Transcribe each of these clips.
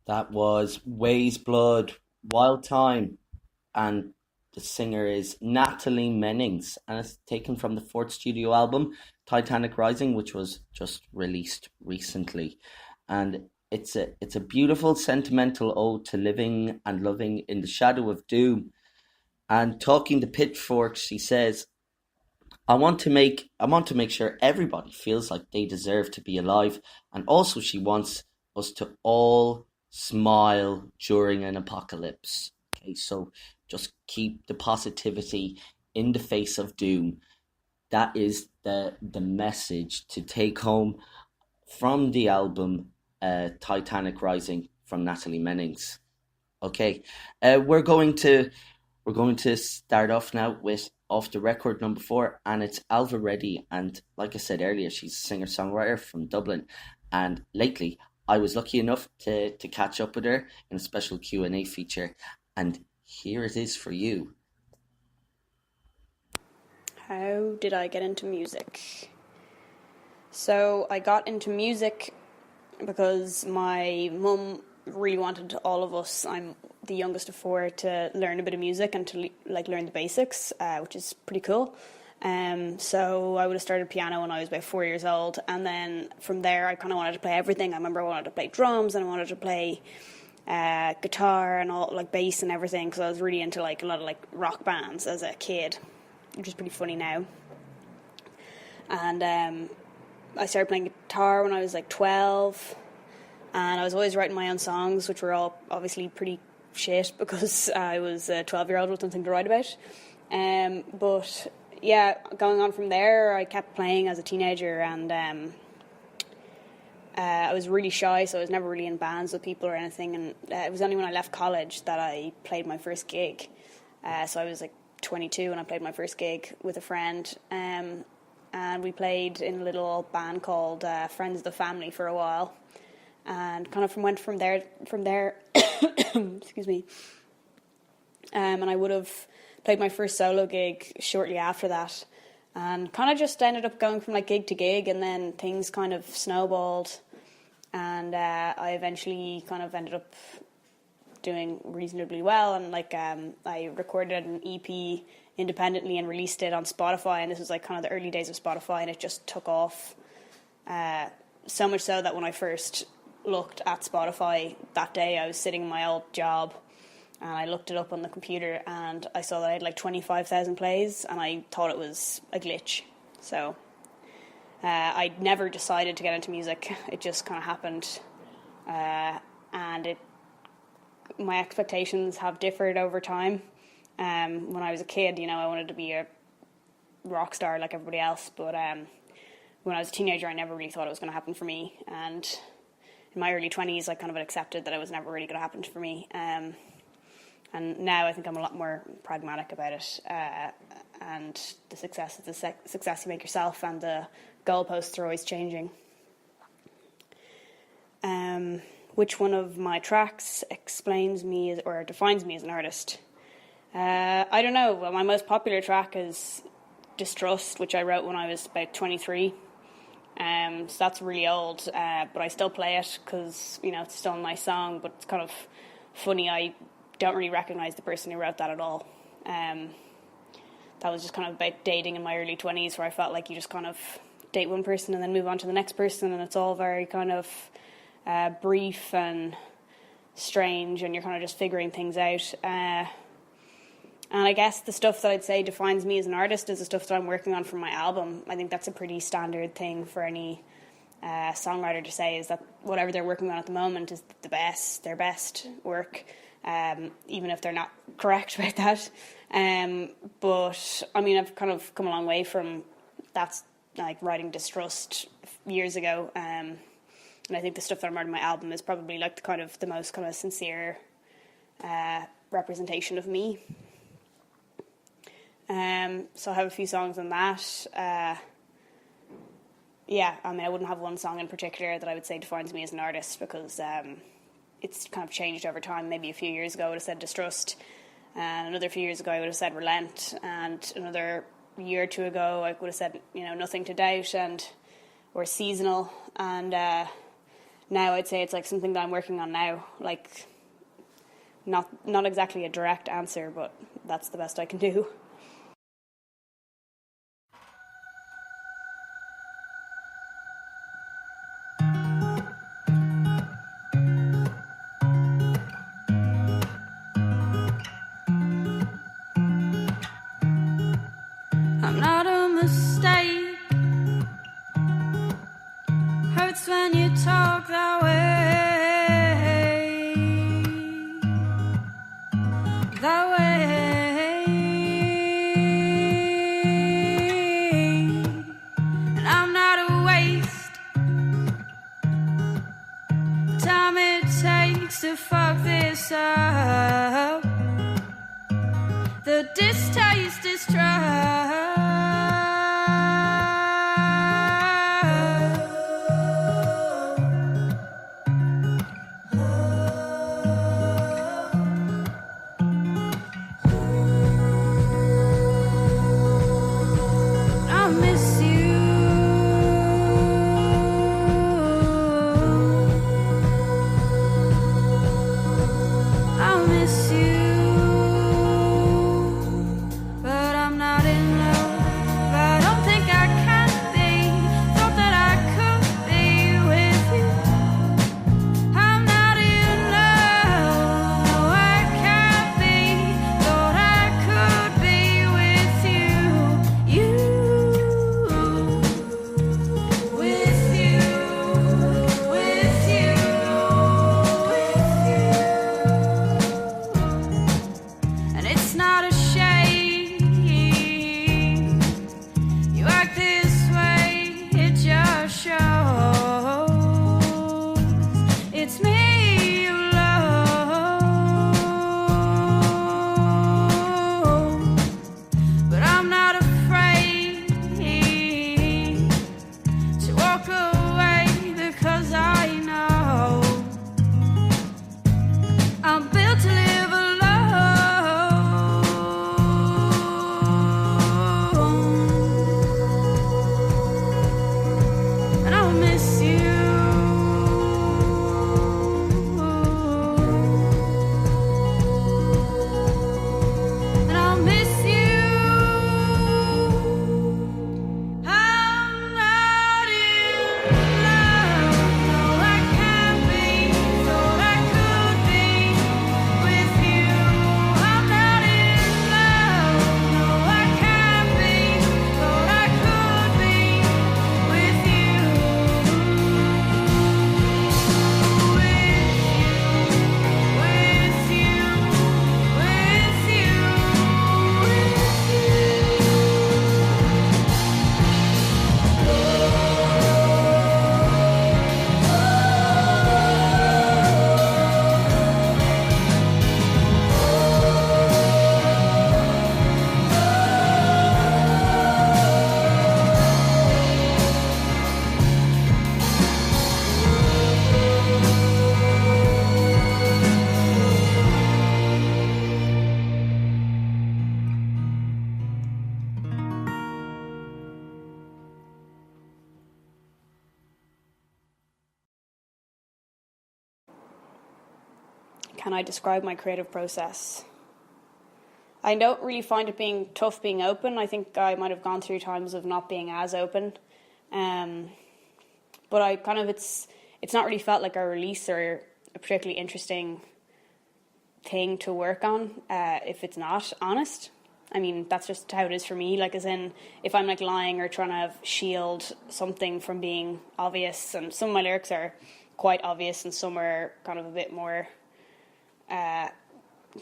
That was Ways Blood, Wild Time, and the singer is Natalie Mennings, and it's taken from the fourth studio album, Titanic Rising, which was just released recently. And it's a beautiful sentimental ode to living and loving in the shadow of doom. And talking to Pitchfork, she says, I want to make sure everybody feels like they deserve to be alive, and also she wants us to all smile during an apocalypse. Okay, so just keep the positivity in the face of doom. That is the message to take home from the album Titanic Rising from Natalie Mennings. Okay, we're going to start off now with Off the Record number 4, and it's Ailbhe Reddy. And like I said earlier, she's a singer songwriter from Dublin. And lately, I was lucky enough to catch up with her in a special Q&A feature. And here it is for you. How did I get into music? So I got into music because my mum really wanted all of us, I'm the youngest of four, to learn a bit of music and to learn the basics, which is pretty cool. So I would have started piano when I was about 4 years old, and then from there I kind of wanted to play everything. I remember I wanted to play drums and I wanted to play guitar and all, like bass and everything, because I was really into a lot of rock bands as a kid, which is pretty funny now. And I started playing guitar when I was 12, and I was always writing my own songs, which were all obviously pretty shit because I was a 12-year-old with nothing to write about. But yeah, going on from there, I kept playing as a teenager, and I was really shy, so I was never really in bands with people or anything. And it was only when I left college that I played my first gig. So I was 22 when I played my first gig with a friend. And we played in a little band called Friends of the Family for a while, and kind of went from there. Excuse me. And I would have played my first solo gig shortly after that, and kind of just ended up going from gig to gig, and then things kind of snowballed, and I eventually kind of ended up doing reasonably well, and I recorded an EP independently and released it on Spotify, and this was kind of the early days of Spotify, and it just took off, so much so that when I first looked at Spotify that day, I was sitting in my old job and I looked it up on the computer and I saw that I had 25,000 plays, and I thought it was a glitch. So I never decided to get into music, it just kind of happened, and my expectations have differed over time. When I was a kid, I wanted to be a rock star like everybody else, but when I was a teenager, I never really thought it was going to happen for me, and in my early 20s, I kind of accepted that it was never really going to happen for me, and now I think I'm a lot more pragmatic about it, and the success is the success you make yourself, and the goalposts are always changing. Which one of my tracks explains me or defines me as an artist? I don't know. Well, my most popular track is Distrust, which I wrote when I was about 23. So that's really old, but I still play it because, it's still a nice song, but it's kind of funny. I don't really recognise the person who wrote that at all. That was just kind of about dating in my early 20s, where I felt like you just kind of date one person and then move on to the next person, and it's all very kind of brief and strange, and you're kind of just figuring things out. And I guess the stuff that I'd say defines me as an artist is the stuff that I'm working on for my album. I think that's a pretty standard thing for any songwriter to say, is that whatever they're working on at the moment is their best work, even if they're not correct about that. But I mean, I've kind of come a long way from that, writing Distrust years ago. And I think the stuff that I'm writing on my album is probably the most kind of sincere representation of me. So I have a few songs on that. I wouldn't have one song in particular that I would say defines me as an artist, because it's kind of changed over time. Maybe a few years ago I would have said Distrust, and another few years ago I would have said Relent, and another year or two ago I would have said Nothing to Doubt or Seasonal, and now I'd say it's like something that I'm working on now. Like, not exactly a direct answer, but that's the best I can do. I'm not a mistake. Hurts when you talk that way. That way. And I'm not a waste. The time it takes to fuck this up. The distaste is trust. I miss you. I miss you. But I'm not in love. I don't think I can be. Thought that I could be with you. I'm not in love. No, I can't be. Thought I could be with you. You. With you. With you. With you. And it's not a shame you act this way, it just shows it's me you love. But I'm not afraid to walk away because I know I'm built to live alone. And I'll miss you. And I'll miss you. I'm not in love. No, I can't be. Thought I could be with you. I'm not in love. No, I can't be. Thought I could be with you. With you. With you. Can I describe my creative process? I don't really find it being tough being open. I think I might have gone through times of not being as open. But I kind of, it's not really felt like a release or a particularly interesting thing to work on if it's not honest. I mean, that's just how it is for me. Like, as in, if I'm like lying or trying to shield something from being obvious, and some of my lyrics are quite obvious and some are kind of a bit more kind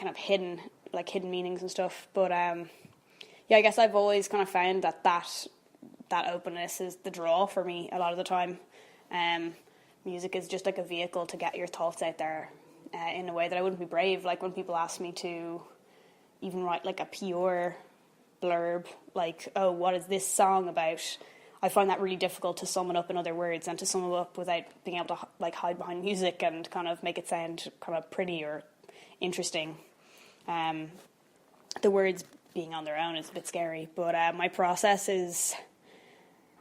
of hidden, like hidden meanings and stuff. But yeah, I guess I've always kind of found that openness is the draw for me a lot of the time. Music is just like a vehicle to get your thoughts out there in a way that I wouldn't be brave. Like when people ask me to even write like a pure blurb, like, oh, what is this song about? I find that really difficult to sum it up in other words and to sum it up without being able to like hide behind music and kind of make it sound kind of pretty or interesting. The words being on their own is a bit scary, but my process is,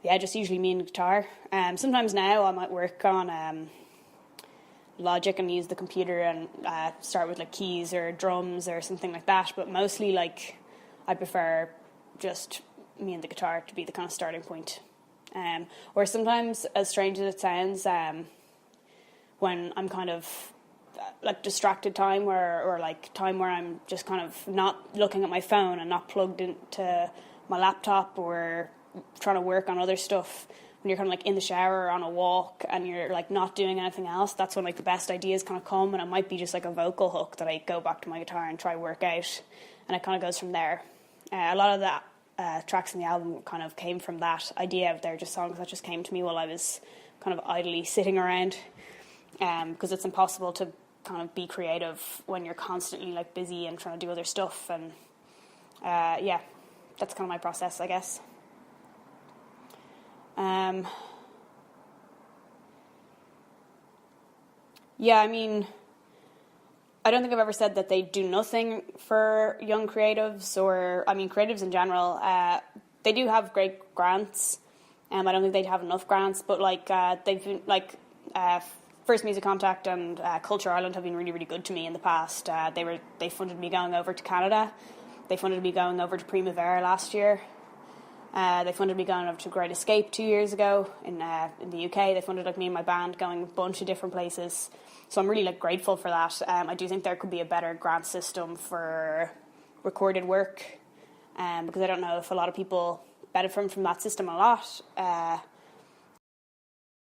yeah, just usually me and guitar. Sometimes now I might work on Logic and use the computer and start with like keys or drums or something like that. But mostly like I prefer just me and the guitar to be the kind of starting point. Or sometimes, as strange as it sounds, when I'm kind of like distracted time or like time where I'm just kind of not looking at my phone and not plugged into my laptop or trying to work on other stuff, when you're kind of like in the shower or on a walk and you're like not doing anything else, that's when like the best ideas kind of come, and it might be just like a vocal hook that I go back to my guitar and try work out, and it kind of goes from there. A lot of that tracks in the album kind of came from that idea. They're just songs that just came to me while I was kind of idly sitting around, because it's impossible to kind of be creative when you're constantly like busy and trying to do other stuff. And yeah, that's kind of my process, I guess. Yeah, I mean, I don't think I've ever said that they do nothing for young creatives, or, I mean, creatives in general. They do have great grants. I don't think they'd have enough grants, but like they've been like First Music Contact and Culture Ireland have been really, really good to me in the past. They funded me going over to Canada. They funded me going over to Primavera last year. They funded me going over to Great Escape 2 years ago in the UK. They funded like me and my band going a bunch of different places. So I'm really like grateful for that. I do think there could be a better grant system for recorded work, because I don't know if a lot of people benefit from that system a lot.